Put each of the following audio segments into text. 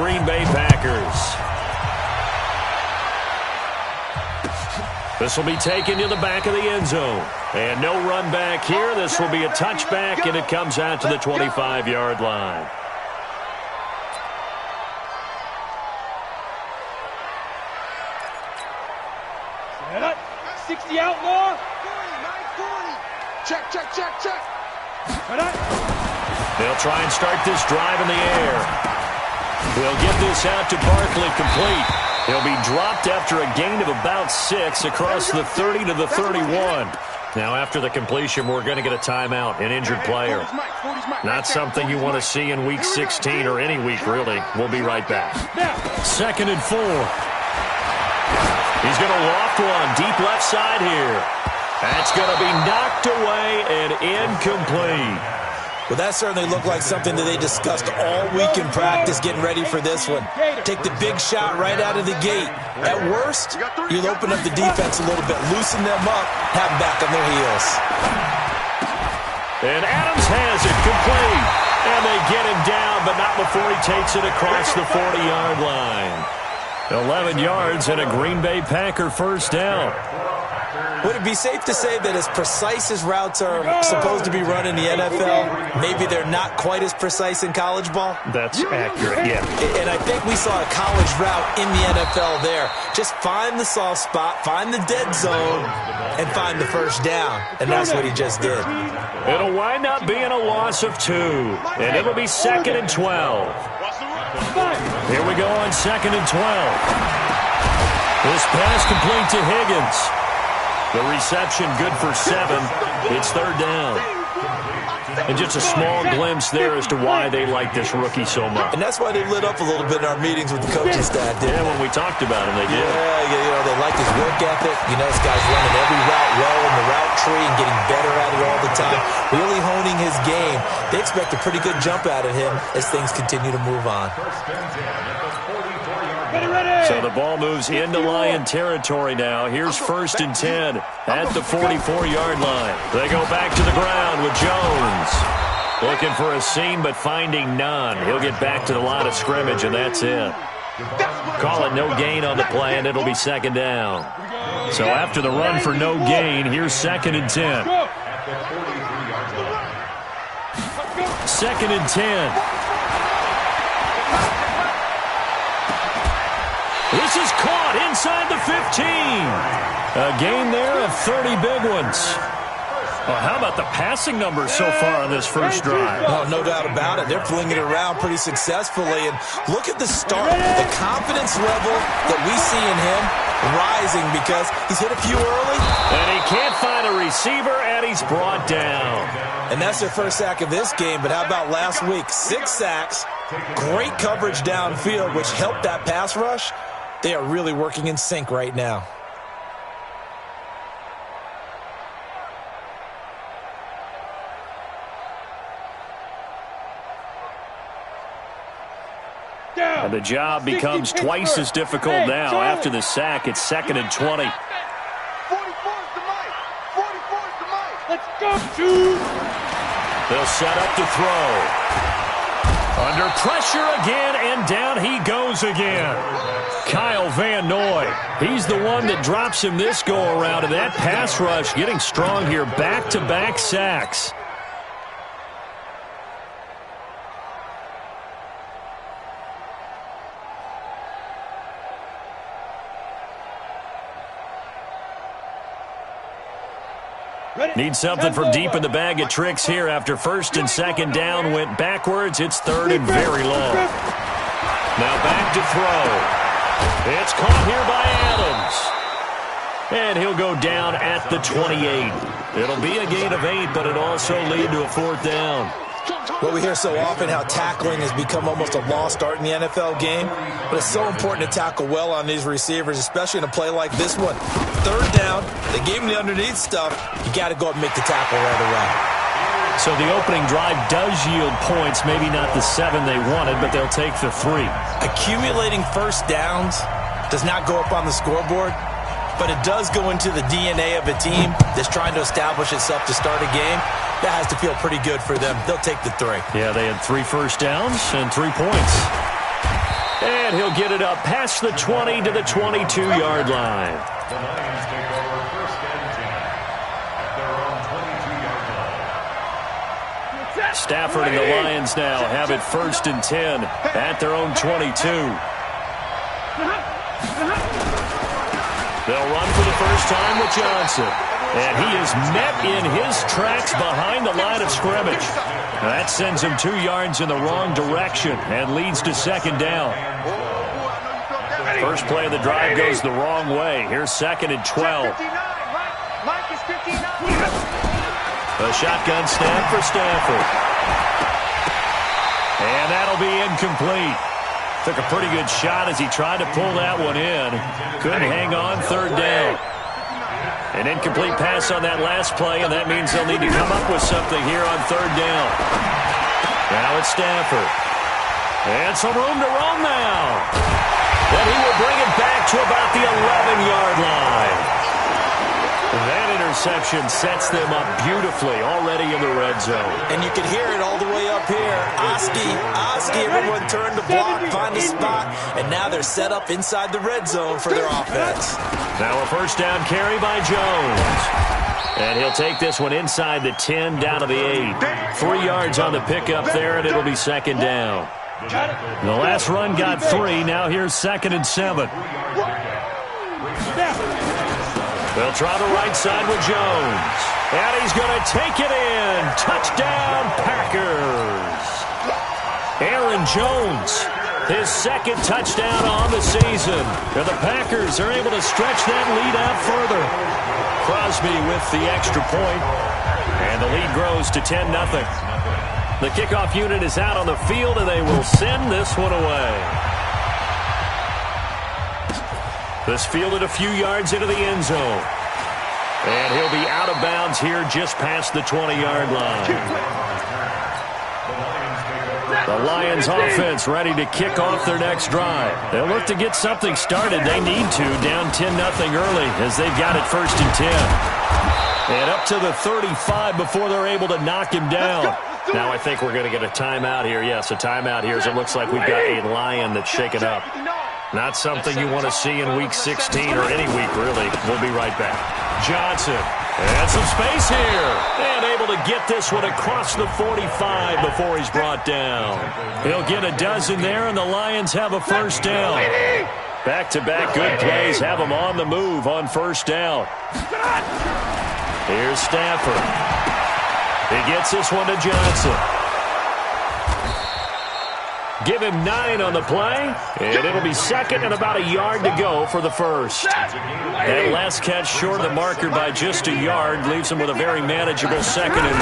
Green Bay Packers. This will be taken to the back of the end zone. And no run back here. This will be a touchback, and it comes out to the 25-yard line. Set up. 60 outlaw. 40. Check. They'll try and start this drive in the air. They'll get this out to Barkley complete. He'll be dropped after a gain of about 6 across the 30 to the 31. Now, after the completion, we're going to get a timeout, an injured player. Not something you want to see in Week 16 or any week, really. We'll be right back. 2nd and 4. He's going to loft one deep left side here. That's going to be knocked away and incomplete. Well, that certainly looked like something that they discussed all week in practice getting ready for this one. Take the big shot right out of the gate. At worst, you'll open up the defense a little bit, loosen them up, have them back on their heels. And Adams has it complete. And they get him down, but not before he takes it across the 40-yard line. 11 yards and a Green Bay Packer first down. Would it be safe to say that as precise as routes are supposed to be run in the NFL, maybe they're not quite as precise in college ball? That's accurate, yeah. And I think we saw a college route in the NFL there. Just find the soft spot, find the dead zone, and find the first down. And that's what he just did. It'll wind up being a loss of 2. And it'll be 2nd and 12. Here we go on 2nd and 12. This pass complete to Higgins. The reception good for 7. It's 3rd down. And just a small glimpse there as to why they like this rookie so much. And that's why they lit up a little bit in our meetings with the coaching staff, didn't they? Yeah, when we talked about him, they did. Yeah, they like his work ethic. This guy's running every route well in the route tree and getting better at it all the time. Really honing his game. They expect a pretty good jump out of him as things continue to move on. So the ball moves into Lion territory now. Here's 1st and 10 at the 44-yard line. They go back to the ground with Jones. Looking for a seam, but finding none. He'll get back to the line of scrimmage, and that's it. Call it no gain on the play, and it'll be 2nd down. So after the run for no gain, here's 2nd and 10. 2nd and 10. This is caught inside the 15. A gain there of 30 big ones. Well, how about the passing numbers so far on this first drive? Oh, no doubt about it. They're flinging it around pretty successfully. And look at the start. The confidence level that we see in him rising because he's hit a few early. And he can't find a receiver, and he's brought down. And that's their first sack of this game. But how about last week? 6 sacks, great coverage downfield, which helped that pass rush. They are really working in sync right now. And the job becomes twice as difficult now after the sack. It's 2nd and 20. 44's the mic. 44's the mic. Let's go, dude. They'll set up to throw. Under pressure again, and down he goes again. Kyle Van Noy. He's the one that drops him this go-around, and that pass rush getting strong here. Back-to-back sacks. Need something from deep in the bag of tricks here after 1st and 2nd down went backwards. It's 3rd and very long. Now back to throw. It's caught here by Adams. And he'll go down at the 28. It'll be a gain of 8, but it'll also lead to a 4th down. Well, we hear so often how tackling has become almost a lost art in the NFL game, but it's so important to tackle well on these receivers, especially in a play like this one. 3rd down, they gave him the underneath stuff. You got to go up and make the tackle right away. So the opening drive does yield points, maybe not the 7 they wanted, but they'll take the 3. Accumulating first downs does not go up on the scoreboard, but it does go into the DNA of a team that's trying to establish itself to start a game. That has to feel pretty good for them. They'll take the 3. Yeah, they had 3 first downs and 3 points. And he'll get it up past the 20 to the 22-yard line. The Lions take over 1st and 10 at their own 22-yard line. Stafford and the Lions now have it 1st and 10 at their own 22. They'll run for the first time with Johnson. And he is met in his tracks behind the line of scrimmage. That sends him 2 yards in the wrong direction and leads to 2nd down. First play of the drive goes the wrong way. Here's 2nd and 12. A shotgun snap for Stafford. And that'll be incomplete. Took a pretty good shot as he tried to pull that one in. Couldn't hang on, 3rd down. An incomplete pass on that last play, and that means they'll need to come up with something here on 3rd down. Now it's Stafford. And some room to roam now. Then he will bring it back to about the 11-yard line. That interception sets them up beautifully already in the red zone. And you can hear it all the way up here. Oski, everyone turned to block, find a spot, and now they're set up inside the red zone for their offense. Now a 1st down carry by Jones. And he'll take this one inside the 10 down to the 8. 3 yards on the pickup there, and it'll be 2nd down. The last run got 3. Now here's 2nd and 7. They'll try the right side with Jones. And he's going to take it in. Touchdown, Packers. Aaron Jones, his 2nd touchdown on the season. And the Packers are able to stretch that lead out further. Crosby with the extra point. And the lead grows to 10-0. The kickoff unit is out on the field, and they will send this one away. This fielded a few yards into the end zone. And he'll be out of bounds here just past the 20-yard line. The Lions offense ready to kick off their next drive. They'll look to get something started. They need to, down 10-0 early as they've got it 1st and 10. And up to the 35 before they're able to knock him down. Now I think we're going to get a timeout here. Yes, a timeout here as it looks like we've got a Lion that's shaken up. Not something you want to see in Week 16 or any week, really. We'll be right back. Johnson. And some space here. And able to get this one across the 45 before he's brought down. He'll get a dozen there, and the Lions have a 1st down. Back-to-back good plays have them on the move on 1st down. Here's Stafford. He gets this one to Johnson. Give him 9 on the play, and it'll be 2nd and about a yard to go for the 1st. That last catch short of the marker by just a yard leaves him with a very manageable 2nd and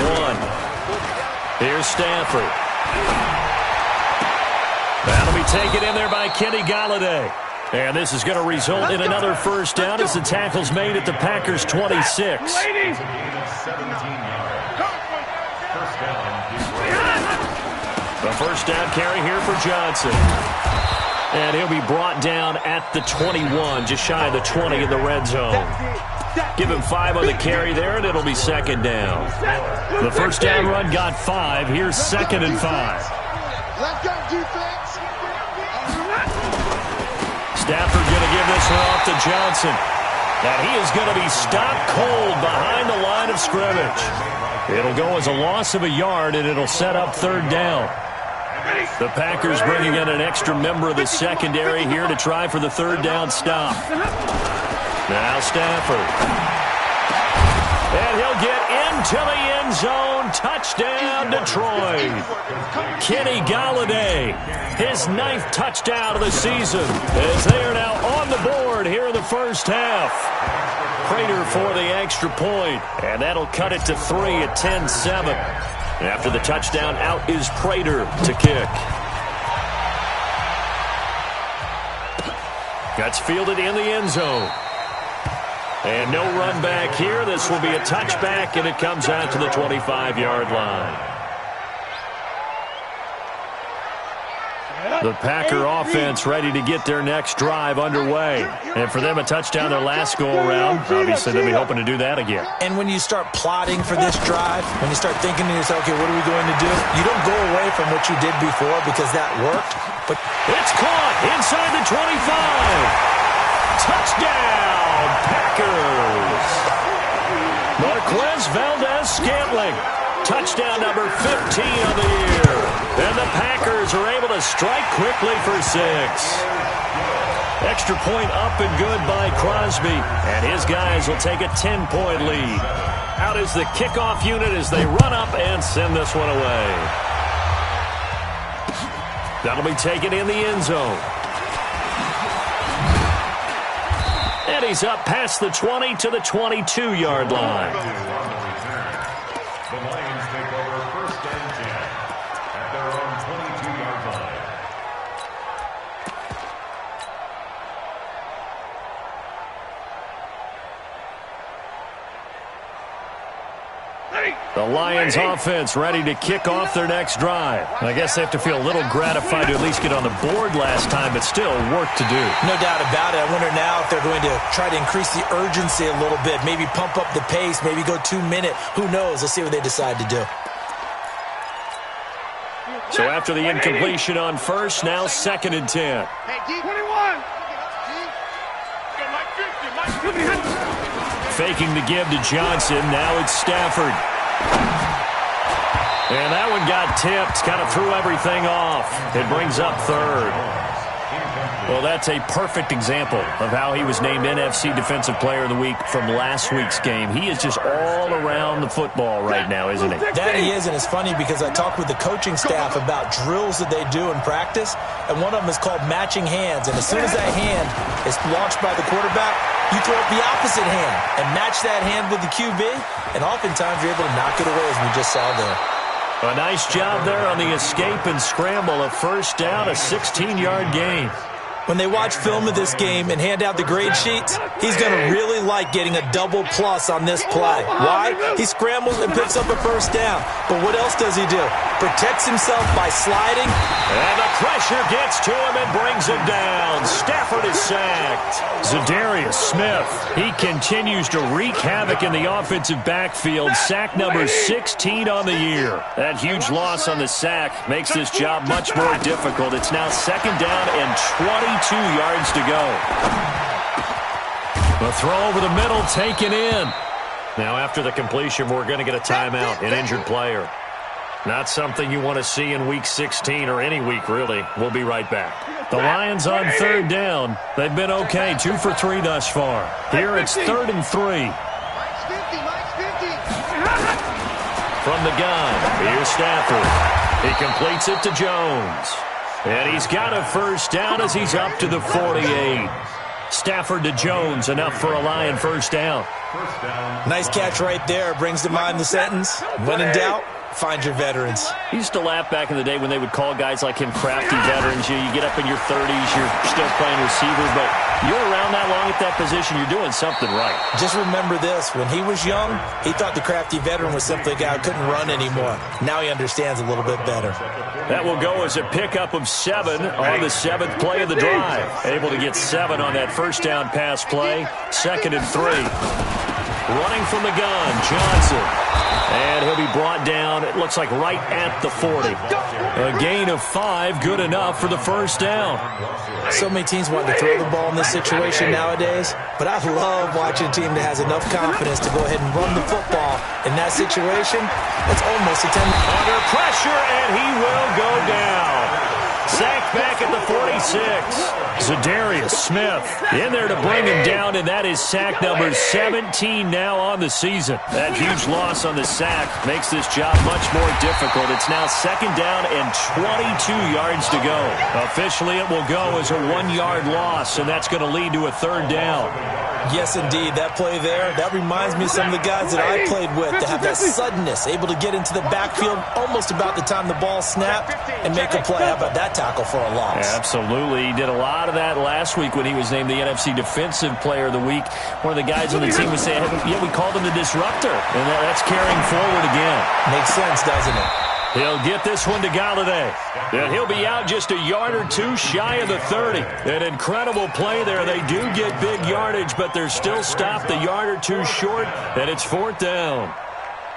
1. Here's Stafford. That'll be taken in there by Kenny Golladay. And this is going to result in another 1st down as the tackle's made at the Packers' 26. The 1st down carry here for Johnson. And he'll be brought down at the 21, just shy of the 20 in the red zone. Give him 5 on the carry there, and it'll be 2nd down. The 1st down run got 5. Here's 2nd and 5. Stafford going to give this one off to Johnson. And he is going to be stopped cold behind the line of scrimmage. It'll go as a loss of a yard, and it'll set up 3rd down. The Packers bringing in an extra member of the secondary here to try for the 3rd down stop. Now Stafford. And he'll get into the end zone. Touchdown, Detroit. Kenny Golladay, his 9th touchdown of the season, as they are now on the board here in the 1st half. Prater for the extra point, and that'll cut it to 3 at 10-7. After the touchdown, out is Prater to kick. That's fielded in the end zone. And no run back here. This will be a touchback, and it comes out to the 25-yard line. The Packer offense ready to get their next drive underway. And for them, a touchdown their last go-around. Obviously, they'll be hoping to do that again. And when you start plotting for this drive, when you start thinking to yourself, okay, what are we going to do? You don't go away from what you did before because that worked. But it's caught inside the 25. Touchdown, Packers. Marquez Valdez-Scantling. Touchdown number 15 on the year. And the Packers are able to strike quickly for 6. Extra point up and good by Crosby. And his guys will take a 10-point lead. Out is the kickoff unit as they run up and send this one away. That'll be taken in the end zone. And he's up past the 20 to the 22-yard line. The Lions take over 1st and 10 at their own 22-yard line. The Lions offense ready to kick off their next drive. I guess they have to feel a little gratified to at least get on the board last time, but still work to do. no doubt about it. I wonder now if they're going to try to increase the urgency a little bit, maybe pump up the pace, maybe go 2-minute. Who knows? Let's see what they decide to do. So after the incompletion on first, now 2nd and 10. Hey, D. 21. Faking the give to Johnson. Now it's Stafford. And that one got tipped. Kind of threw everything off. It brings up 3rd. Well, that's a perfect example of how he was named NFC Defensive Player of the Week from last week's game. He is just all around the football right now, isn't he? That he is, and it's funny because I talked with the coaching staff about drills that they do in practice, and one of them is called matching hands. And as soon as that hand is launched by the quarterback, you throw up the opposite hand and match that hand with the QB, and oftentimes you're able to knock it away, as we just saw there. A nice job there on the escape and scramble. A 1st down, a 16-yard gain. When they watch film of this game and hand out the grade sheets, he's going to really like getting a double plus on this play. Why? He scrambles and picks up a 1st down. But what else does he do? Protects himself by sliding. And the pressure gets to him and brings him down. Stafford is sacked. Zadarius Smith, he continues to wreak havoc in the offensive backfield. Sack number 16 on the year. That huge loss on the sack makes this job much more difficult. It's now 2nd down and 22 yards to go. The throw over the middle taken in. Now after the completion, we're going to get a timeout, an injured player. Not something you want to see in Week 16 or any week, really. We'll be right back. The Lions on 3rd down. They've been okay, 2 for 3 thus far. Here it's 3rd and 3. From the gun, here's Stafford. He completes it to Jones. And he's got a 1st down as he's up to the 48. Stafford to Jones, enough for a Lion 1st down. Nice catch right there. Brings to mind the sentence, when in doubt, find your veterans. I used to laugh back in the day when they would call guys like him crafty veterans. You get up in your 30s, you're still playing receiver, but you're around that long at that position, you're doing something right. Just remember this. When he was young, he thought the crafty veteran was simply a guy who couldn't run anymore. Now he understands a little bit better. That will go as a pickup of 7 on the 7th play of the drive. Able to get 7 on that 1st down pass play. 2nd and 3. Running from the gun, Johnson. And he'll be brought down, it looks like right at the 40. A gain of 5, good enough for the 1st down. So many teams want to throw the ball in this situation nowadays, but I love watching a team that has enough confidence to go ahead and run the football in that situation. It's almost a 10. Under pressure, and he will go down. Sacked back at the 46. Zadarius Smith in there to bring him down, and that is sack number 17 now on the season. That huge loss on the sack makes this job much more difficult. It's now 2nd down and 22 yards to go. Officially, it will go as a 1-yard loss, and that's going to lead to a 3rd down. Yes, indeed. That play there, that reminds me of some of the guys that I played with that have that suddenness, able to get into the backfield almost about the time the ball snapped and make a play. How about that tackle for a loss? Yeah, absolutely. He did a lot of that last week when he was named the NFC Defensive Player of the Week. One of the guys on the team was saying, yeah, we called him the disruptor, and that's carrying forward again. Makes sense, doesn't it? He'll get this one to Galladay. And he'll be out just a yard or 2 shy of the 30. An incredible play there. They do get big yardage, but they're still stopped a yard or 2 short, and it's 4th down.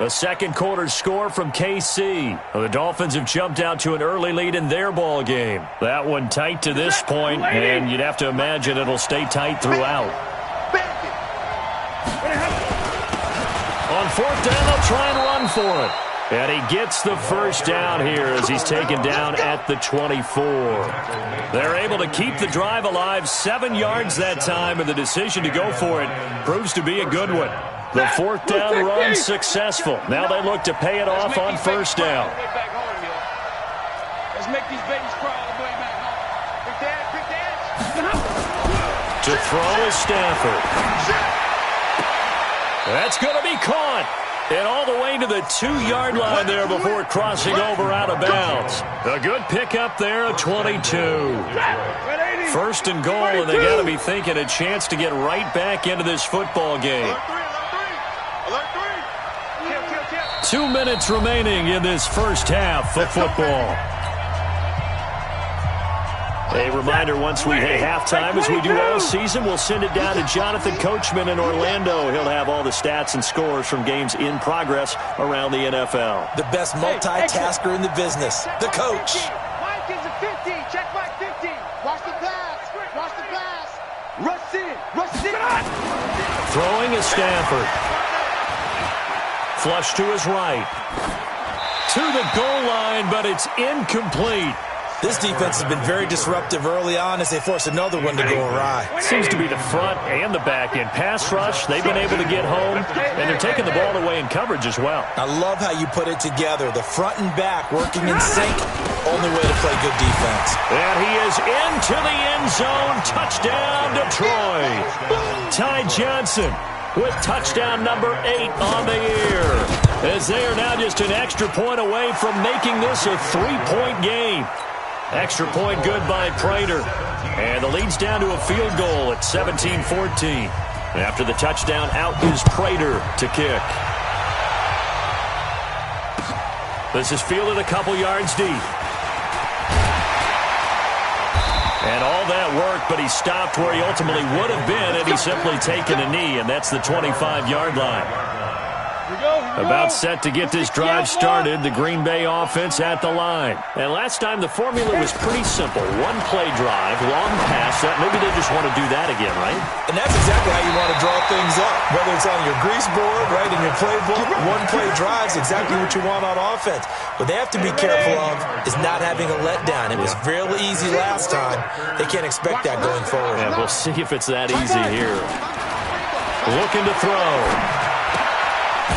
A second quarter score from KC. The Dolphins have jumped out to an early lead in their ball game. That one tight to this point, and you'd have to imagine it'll stay tight throughout. On fourth down, they'll try and run for it. And he gets the first down here as he's taken down at the 24. They're able to keep the drive alive, 7 yards that time, and the decision to go for it proves to be a good one. The fourth down run successful. Now they look to pay it off on first down. Let's make these babies crawl all the way back home. To throw is Stafford. That's going to be caught. And all the way to the 2-yard line there before crossing over out of bounds. A good pickup there at 22. First and goal, and they got to be thinking a chance to get right back into this football game. 2 minutes remaining in this first half of football. A reminder, once we hit halftime, as we do all season, we'll send it down to Jonathan Coachman in Orlando. He'll have all the stats and scores from games in progress around the NFL. The best multitasker in the business, the coach. Mike is a 50. Check Mike 50. Watch the pass. Watch the pass. Rush in. Rush in. Throwing is Stafford. Flush to his right. To the goal line, but it's incomplete. This defense has been very disruptive early on as they force another one to go awry. Seems to be the front and the back end. Pass rush, they've been able to get home, and they're taking the ball away in coverage as well. I love how you put it together. The front and back working in sync. Only way to play good defense. And he is into the end zone. Touchdown, Detroit. Ty Johnson with touchdown number 8 on the year, as they are now just an extra point away from making this a 3-point game. Extra point good by Prater. And the lead's down to a field goal at 17-14. After the touchdown, out is Prater to kick. This is fielded a couple yards deep. And all that work, but he stopped where he ultimately would have been had he simply taken a knee, and that's the 25-yard line. About set to get this drive started, the Green Bay offense at the line. And last time the formula was pretty simple. One-play drive, long pass. Maybe they just want to do that again, right? And that's exactly how you want to draw things up. Whether it's on your grease board, right, in your playbook, one-play drives exactly what you want on offense. What they have to be careful of is not having a letdown. It was fairly easy last time. They can't expect that going forward. Yeah, we'll see if it's that easy here. Looking to throw.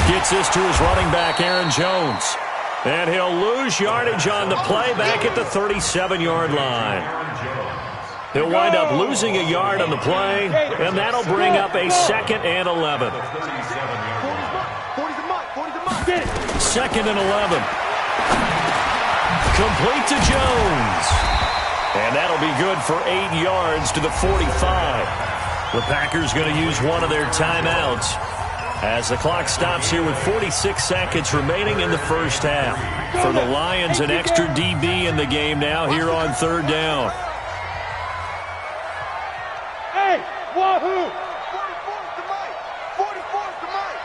Gets this to his running back, Aaron Jones. And he'll lose yardage on the play back at the 37-yard line. He'll wind up losing a yard on the play, and that'll bring up a 2nd and 11. 2nd and 11. Complete to Jones. And that'll be good for 8 yards to the 45. The Packers going to use one of their timeouts as the clock stops here with 46 seconds remaining in the first half. For the Lions, an extra DB in the game now here on 3rd down. Hey, wahoo! 44's to Mike. 44's to Mike.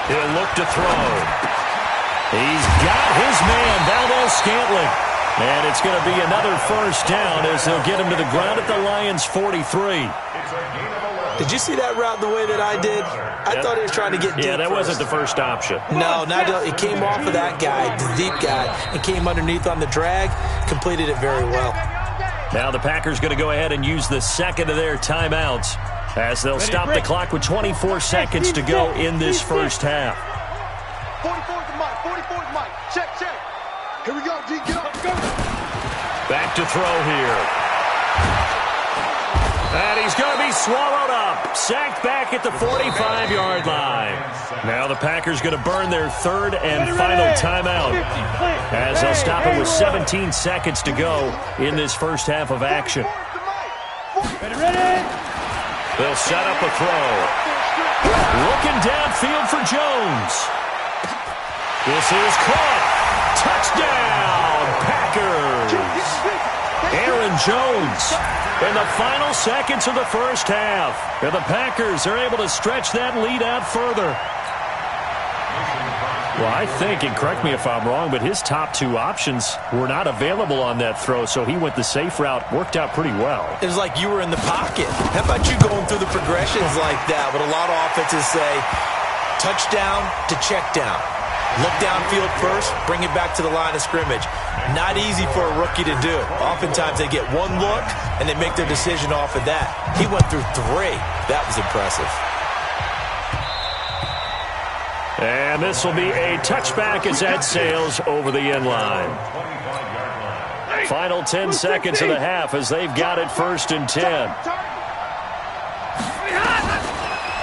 He'll look to throw. He's got his man, Valdez-Scantling. And it's going to be another first down as they'll get him to the ground at the Lions' 43. Did you see that route the way that I did? I thought he was trying to get deep. Yeah, that first. wasn't the first option. No, it came off of that guy, the deep guy, and came underneath on the drag, completed it very well. Now the Packers going to go ahead and use the second of their timeouts as they'll stop the clock with 24 seconds to go in this first half. 44's to Mike. 44's Mike. Check. Here we go, G. Get up. Go. Back to throw here. And he's going to be swallowed up. Sacked back at the 45-yard line. Now the Packers going to burn their 3rd and final timeout as they'll stop it with 17 seconds to go in this first half of action. They'll set up a throw. Looking downfield for Jones. This is caught. Touchdown, Packers. Aaron Aaron Jones in the final seconds of the first half. And the Packers are able to stretch that lead out further. Well, I think, and correct me if I'm wrong, but his top two options were not available on that throw, so he went the safe route. Worked out pretty well. It was like you were in the pocket. How about you going through the progressions like that? What a lot of offenses say, touchdown to check down. Look downfield first, bring it back to the line of scrimmage. Not easy for a rookie to do. Oftentimes they get one look, and they make their decision off of that. He went through three. That was impressive. And this will be a touchback as that sails over the end line. Final 10 seconds of the half as they've got it 1st and 10.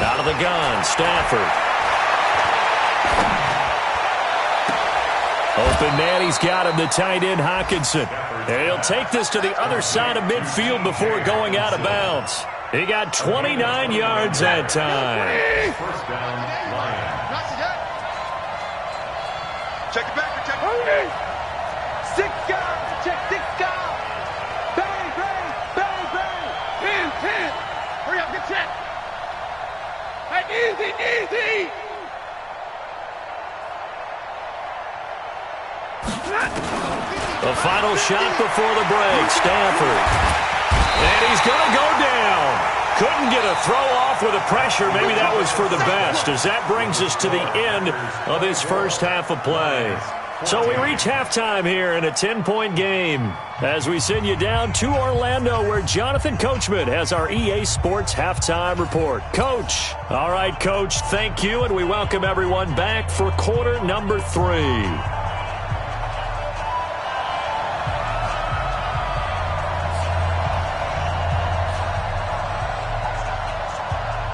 Out of the gun, Stafford. Open man, he's got him, the tight end, Hockenson. And he'll take this to the other side of midfield before going out of bounds. He got 29 yards that time. First down, Lions. Check it back, check it. 6 guys, check 6 guys. Bang, bang, bang, bang. 10. Hurry up, get check. Hey, easy. The final shot before the break, Stafford. And he's going to go down. Couldn't get a throw off with the pressure. Maybe that was for the best, as that brings us to the end of this first half of play. So we reach halftime here in a 10-point game as we send you down to Orlando, where Jonathan Coachman has our EA Sports halftime report. Coach. All right, Coach, thank you, and we welcome everyone back for quarter number 3.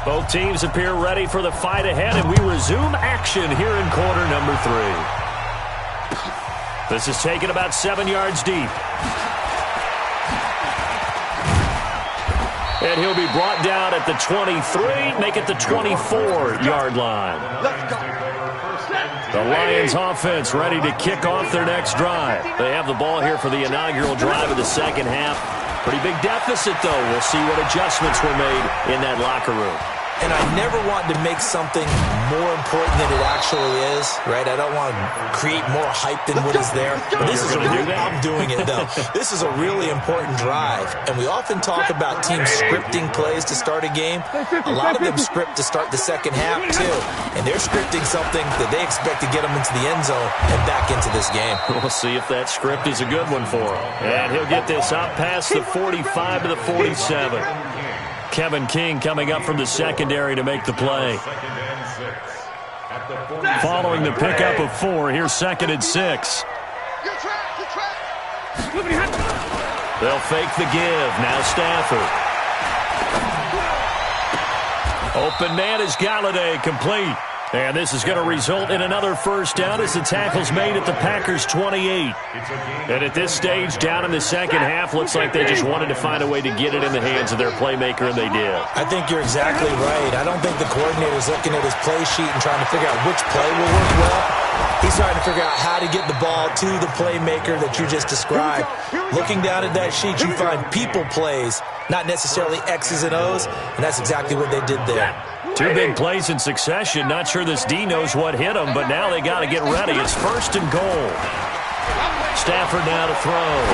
Both teams appear ready for the fight ahead, and we resume action here in quarter number 3. This is taken about 7 yards deep. And he'll be brought down at the 23, make it the 24-yard line. The Lions offense ready to kick off their next drive. They have the ball here for the inaugural drive of the second half. Pretty big deficit, though. We'll see what adjustments were made in that locker room. And I never want to make something more important than it actually is, right? I don't want to create more hype than what is there. But this is I'm doing it, though. This is a really important drive. And we often talk about teams scripting plays to start a game. A lot of them script to start the second half, too. And they're scripting something that they expect to get them into the end zone and back into this game. We'll see if that script is a good one for him. And he'll get this up past the 45 to the 47. Kevin King coming up from the secondary to make the play. Following the pickup of 4, here's 2nd and 6. They'll fake the give. Now Stafford. Open man is Galladay, complete. And this is going to result in another first down as the tackle's made at the Packers' 28. And at this stage, down in the second half, looks like they just wanted to find a way to get it in the hands of their playmaker, and they did. I think you're exactly right. I don't think the coordinator's looking at his play sheet and trying to figure out which play will work well. He's trying to figure out how to get the ball to the playmaker that you just described. Looking down at that sheet, you find people plays, not necessarily X's and O's, and that's exactly what they did there. 2 big plays in succession. Not sure this D knows what hit him, but now they got to get ready. It's 1st and goal. Stafford now to throw.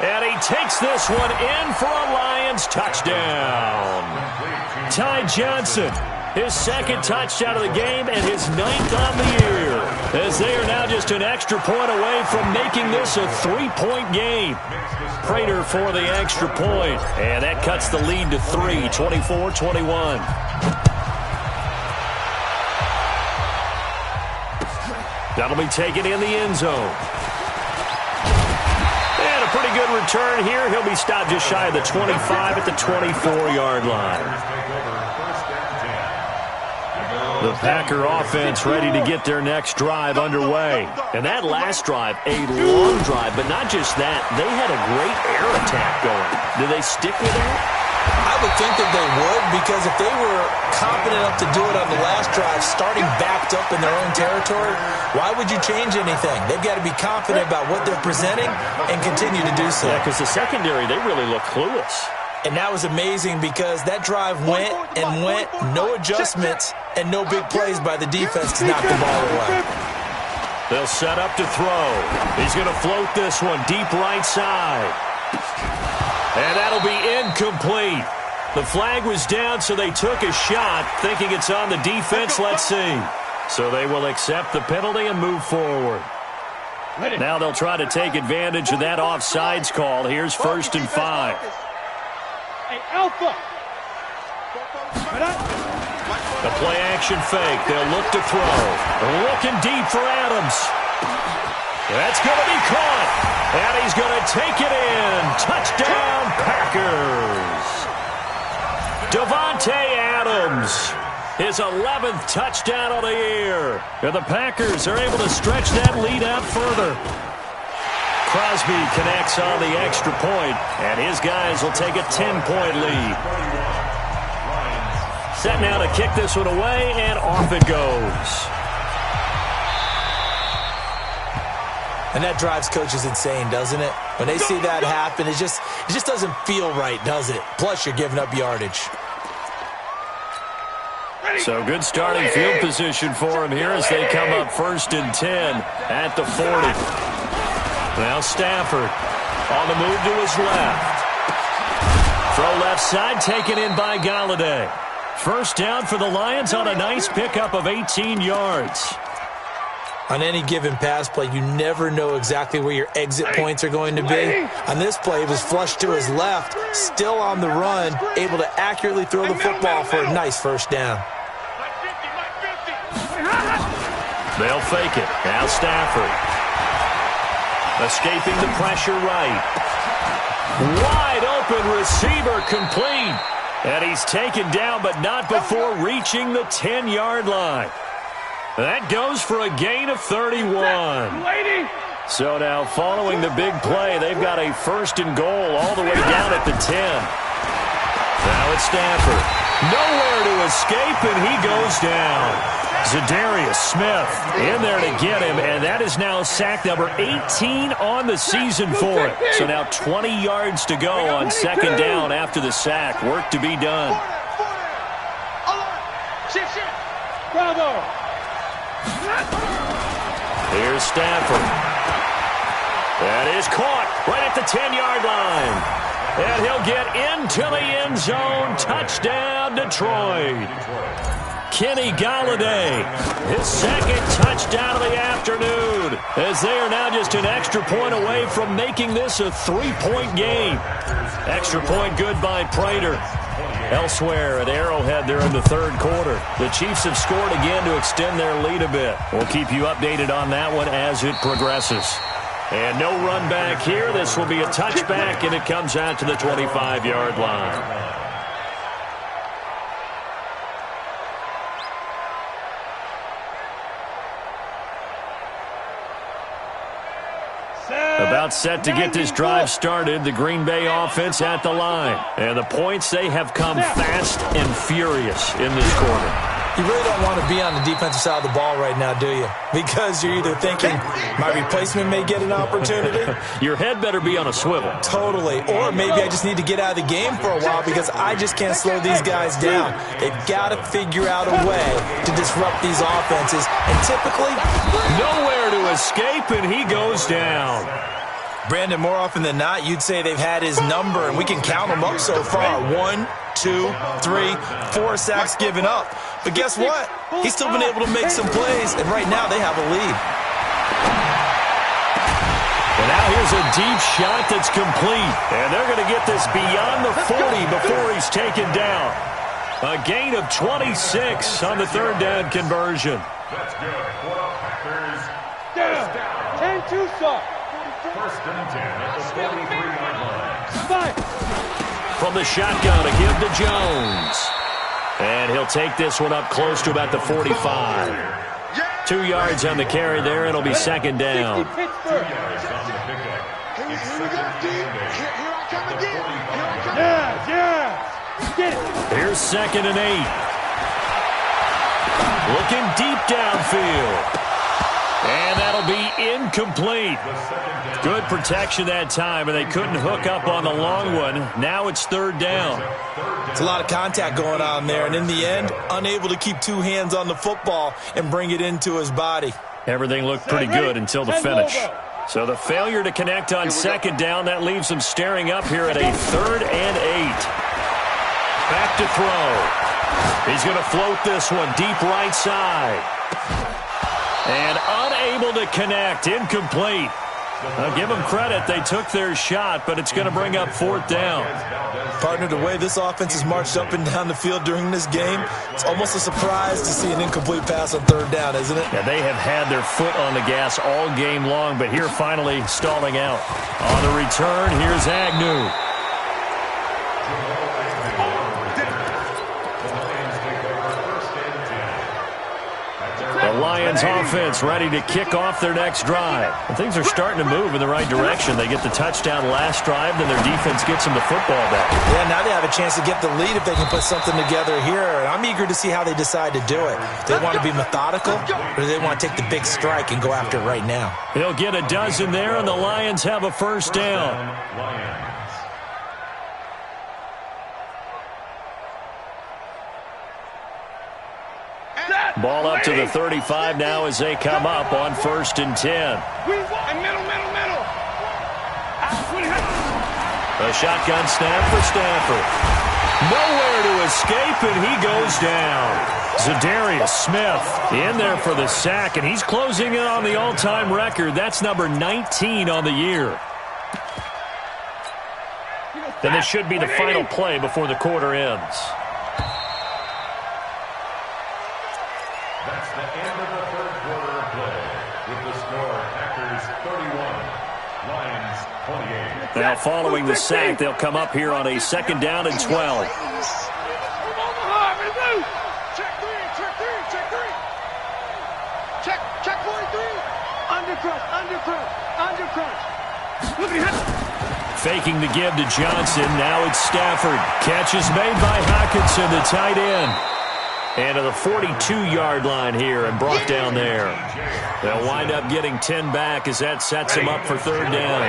And he takes this one in for a Lions touchdown. Ty Johnson, his 2nd touchdown of the game and his 9th on the year, as they are now just an extra point away from making this a 3-point game. Prater for the extra point, and that cuts the lead to 3, 24-21. That'll be taken in the end zone. And a pretty good return here. He'll be stopped just shy of the 25 at the 24-yard line. The Packer offense ready to get their next drive underway. And that last drive, a long drive, but not just that. They had a great air attack going. Do they stick with that? I would think that they would, because if they were confident enough to do it on the last drive, starting backed up in their own territory, why would you change anything? They've got to be confident about what they're presenting and continue to do so. Yeah, because the secondary, they really look clueless. And that was amazing because that drive went and went, no adjustments and no big plays by the defense to knock the ball away. They'll set up to throw. He's going to float this one deep right side. And that'll be incomplete. The flag was down, so they took a shot, thinking it's on the defense. Let's see. So they will accept the penalty and move forward. Now they'll try to take advantage of that offsides call. Here's 1st and 5. Hey, Alpha. The play action fake. They'll look to throw. They're looking deep for Adams. That's going to be caught. And he's going to take it in. Touchdown, Packers. Davante Adams. His 11th touchdown of the year. And the Packers are able to stretch that lead out further. Crosby connects on the extra point, and his guys will take a 10-point lead. Set now to kick this one away, and off it goes. And that drives coaches insane, doesn't it? When they see that happen, it just doesn't feel right, does it? Plus, you're giving up yardage. So good starting field position for him here as they come up 1st and 10 at the 40. Now Stafford on the move to his left. Throw left side taken in by Galladay. First down for the Lions on a nice pickup of 18 yards. On any given pass play, you never know exactly where your exit points are going to be. On this play, it was flushed to his left, still on the run, able to accurately throw the football for a nice first down. They'll fake it. Now Stafford. Escaping the pressure right. Wide open receiver complete. And he's taken down, but not before reaching the 10-yard line. That goes for a gain of 31. So now following the big play, they've got a 1st and goal all the way down at the 10. Now it's Stafford. Nowhere to escape, and he goes down. Zadarius Smith in there to get him, and that is now sack number 18 on the season for it. So now 20 yards to go on 2nd down after the sack. Work to be done. Bravo. Here's Stafford. That is caught right at the 10-yard line. And he'll get into the end zone. Touchdown, Detroit. Kenny Galladay, his 2nd touchdown of the afternoon, as they are now just an extra point away from making this a 3-point game. Extra point good by Prater. Elsewhere at Arrowhead, they're in the 3rd quarter. The Chiefs have scored again to extend their lead a bit. We'll keep you updated on that one as it progresses. And no run back here. This will be a touchback, and it comes out to the 25-yard line. About set to get this drive started, the Green Bay offense at the line. And the points, they have come fast and furious in this quarter. You really don't want to be on the defensive side of the ball right now, do you? Because you're either thinking, my replacement may get an opportunity. Your head better be on a swivel. Totally. Or maybe I just need to get out of the game for a while because I just can't slow these guys down. They've got to figure out a way to disrupt these offenses. And typically, nowhere to escape, and he goes down. Brandon, more often than not, you'd say they've had his number, and we can count them up so far. 1, 2, 3, 4 sacks given up. But guess what? He's still been able to make some plays, and right now they have a lead. And now here's a deep shot that's complete. And they're going to get this beyond the 40 before he's taken down. A gain of 26 on the 3rd down conversion. That's good. For the Packers. Down. 10-2 soft. 1st and 10 at the 43-yard line. From the shotgun, a give to Jones. And he'll take this one up close to about the 45. 2 yards on the carry there. It'll be 2nd down. 2 yards on the pickup. It's 2nd and 8 at the 45-yard line. Yes. Get it. Here's 2nd and 8. Looking deep downfield. And that'll be incomplete. Good protection that time, and they couldn't hook up on the long one. Now it's 3rd down. It's a lot of contact going on there, and in the end, unable to keep 2 hands on the football and bring it into his body. Everything looked pretty good until the finish. So the failure to connect on 2nd down, that leaves them staring up here at a 3rd and 8. Back to throw. He's going to float this one deep right side. And unable to connect. Incomplete. I'll give them credit. They took their shot, but it's going to bring up 4th down. Partner, the way this offense has marched up and down the field during this game, it's almost a surprise to see an incomplete pass on 3rd down, isn't it? Yeah, they have had their foot on the gas all game long, but here finally stalling out. On the return, here's Agnew. The Lions offense ready to kick off their next drive. And things are starting to move in the right direction. They get the touchdown last drive, then their defense gets them the football back. Yeah, now they have a chance to get the lead if they can put something together here. And I'm eager to see how they decide to do it. Do they want to be methodical, or do they want to take the big strike and go after it right now? He'll get a dozen there, and the Lions have a 1st down. Ball up to the 35 now as they come up on 1st and 10. Middle. A shotgun snap for Stafford. Nowhere to escape, and he goes down. Zadarius Smith in there for the sack, and he's closing in on the all-time record. That's number 19 on the year. Then this should be the final play before the quarter ends. That's the end of the 3rd quarter of play. With the score, Packers 31, Lions 28. Now following the sack, they'll come up here on a 2nd down and 12. Check 43. Undercrunch. Look at him. Faking the give to Johnson. Now it's Stafford. Catch is made by Hockenson, the tight end. And to the 42-yard line here and brought down there. They'll wind up getting 10 back as that sets them up for 3rd down.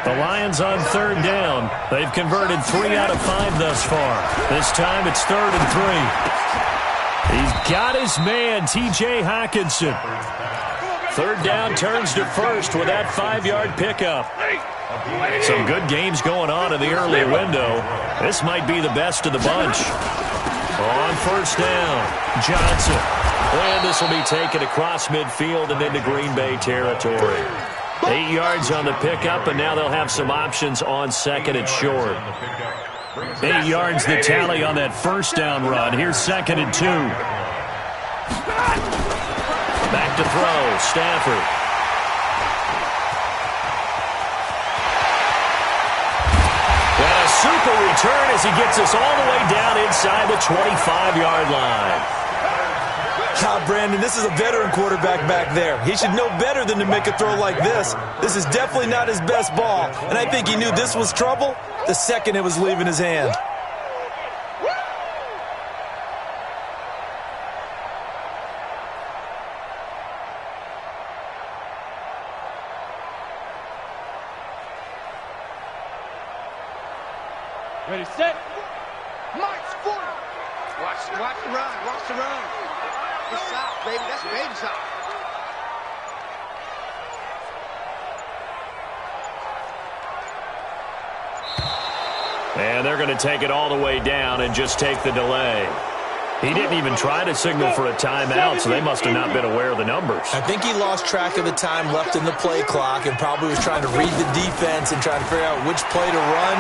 The Lions on 3rd down. They've converted 3 out of 5 thus far. This time it's 3rd and 3. He's got his man, T.J. Hockenson. 3rd down turns to 1st with that 5-yard pickup. Some good games going on in the early window. This might be the best of the bunch. On 1st down, Johnson. And this will be taken across midfield and into Green Bay territory. 8 yards on the pickup, and now they'll have some options on 2nd and short. 8 yards the tally on that 1st down run. Here's 2nd and 2. Back to throw, Stafford. And a super return as he gets us all the way down inside the 25-yard line. Brandon, this is a veteran quarterback back there. He should know better than to make a throw like this. This is definitely not his best ball, and I think he knew this was trouble the second it was leaving his hand. Ready, set. Mike's 40. Watch the run. Watch the run. It's soft, baby. That's baby soft. And they're going to take it all the way down and just take the delay. He didn't even try to signal for a timeout, so they must have not been aware of the numbers. I think he lost track of the time left in the play clock and probably was trying to read the defense and trying to figure out which play to run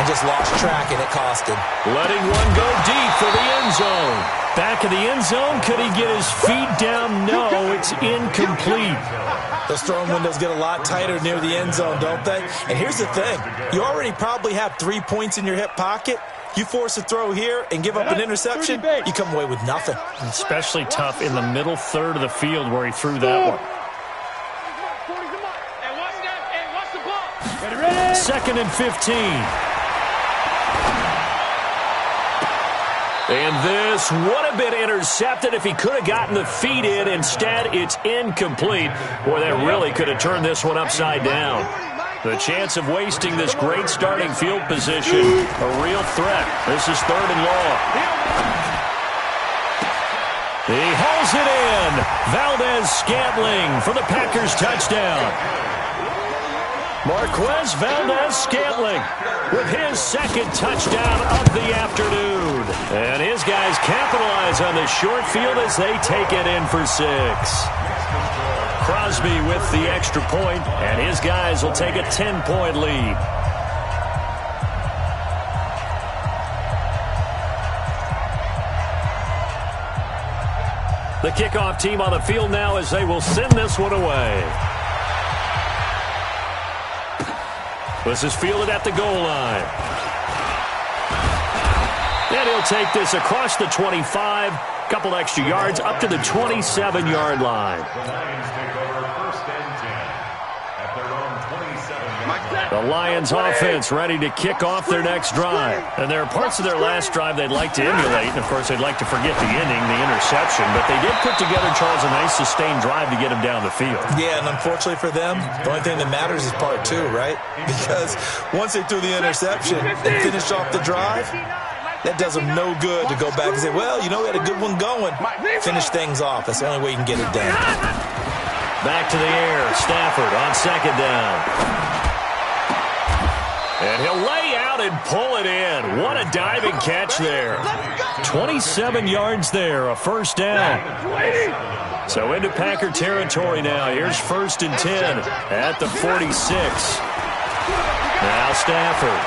and just lost track, and it cost him. Letting one go deep for the end zone. Back of the end zone. Could he get his feet down? No, it's incomplete. Those throwing windows get a lot tighter near the end zone, don't they? And here's the thing. You already probably have 3 points in your hip pocket. You force a throw here and give up an interception, you come away with nothing. Especially tough in the middle third of the field where he threw that one. Ready, ready. 2nd and 15. And this would have been intercepted if he could have gotten the feet in. Instead, it's incomplete. Boy, that really could have turned this one upside down. The chance of wasting this great starting field position, a real threat. This is 3rd and long. He hauls it in. Valdez-Scantling for the Packers touchdown. Marquez Valdez-Scantling with his 2nd touchdown of the afternoon. And his guys capitalize on the short field as they take it in for 6. Crosby with the extra point, and his guys will take a 10-point lead. The kickoff team on the field now as they will send this one away. This is fielded at the goal line. And he'll take this across the 25, couple extra yards up to the 27-yard line. The Lions take over 1st and 10 at their own 27. The Lions offense ready to kick off their next drive. And there are parts of their last drive they'd like to emulate. And, of course, they'd like to forget the ending, the interception. But they did put together, Charles, a nice sustained drive to get him down the field. Yeah, and unfortunately for them, the only thing that matters is part 2, right? Because once they threw the interception and finished off the drive, that does them no good to go back and say, well, you know, we had a good one going. Finish things off. That's the only way you can get it done. Back to the air. Stafford on 2nd down. And he'll lay out and pull it in. What a diving catch there. 27 yards there, a 1st down. So into Packer territory now. Here's 1st and 10 at the 46. Now Stafford.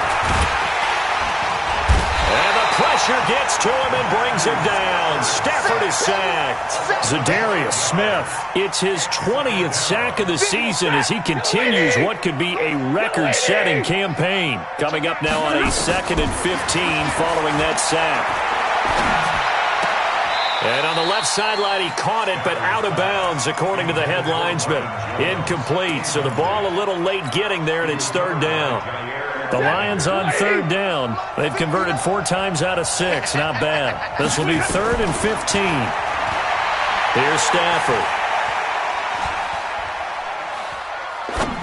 And the pressure gets to him and brings him down. Stafford is sacked. Zadarius Smith, it's his 20th sack of the season as he continues what could be a record-setting campaign. Coming up now on a 2nd and 15 following that sack. And on the left sideline, he caught it, but out of bounds, according to the head linesman. Incomplete, so the ball a little late getting there, and it's 3rd down. The Lions on 3rd down. They've converted 4 times out of 6. Not bad. This will be 3rd and 15. Here's Stafford.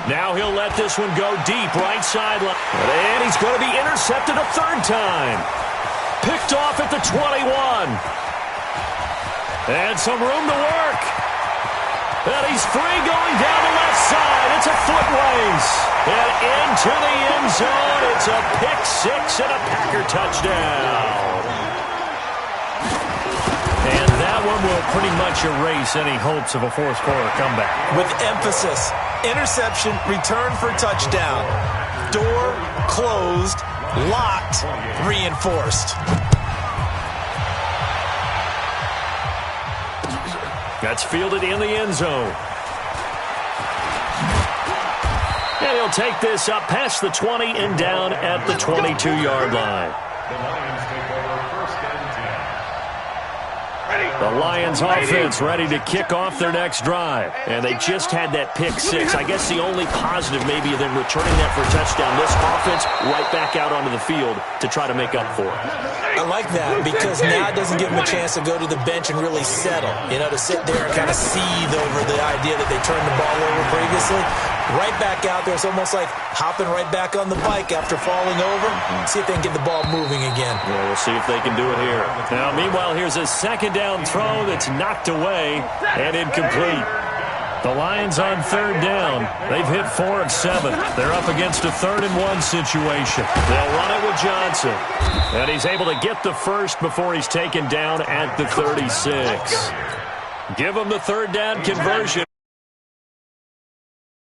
Now he'll let this one go deep, right sideline. And he's going to be intercepted a 3rd time. Picked off at the 21. And some room to work. And he's free going down the left side. It's a foot race. And into the end zone. It's a pick-6 and a Packer touchdown. And that one will pretty much erase any hopes of a 4th-quarter comeback. With emphasis, interception, return for touchdown. Door closed, locked, reinforced. That's fielded in the end zone. And he'll take this up past the 20 and down at the 22-yard line. The Lions take over 1st and 10. The Lions offense ready to kick off their next drive. And they just had that pick-6. I guess the only positive maybe of them returning that for a touchdown. This offense right back out onto the field to try to make up for it. I like that because now it doesn't give them a chance to go to the bench and really settle. You know, to sit there and kind of seethe over the idea that they turned the ball over previously. Right back out there. It's almost like hopping right back on the bike after falling over. See if they can get the ball moving again. Yeah, we'll see if they can do it here. Now, meanwhile, here's a 2nd down throw that's knocked away and incomplete. The Lions on 3rd down. They've hit 4 of 7. They're up against a 3rd and 1 situation. They'll run it with Johnson. And he's able to get the first before he's taken down at the 36. Give him the 3rd down conversion.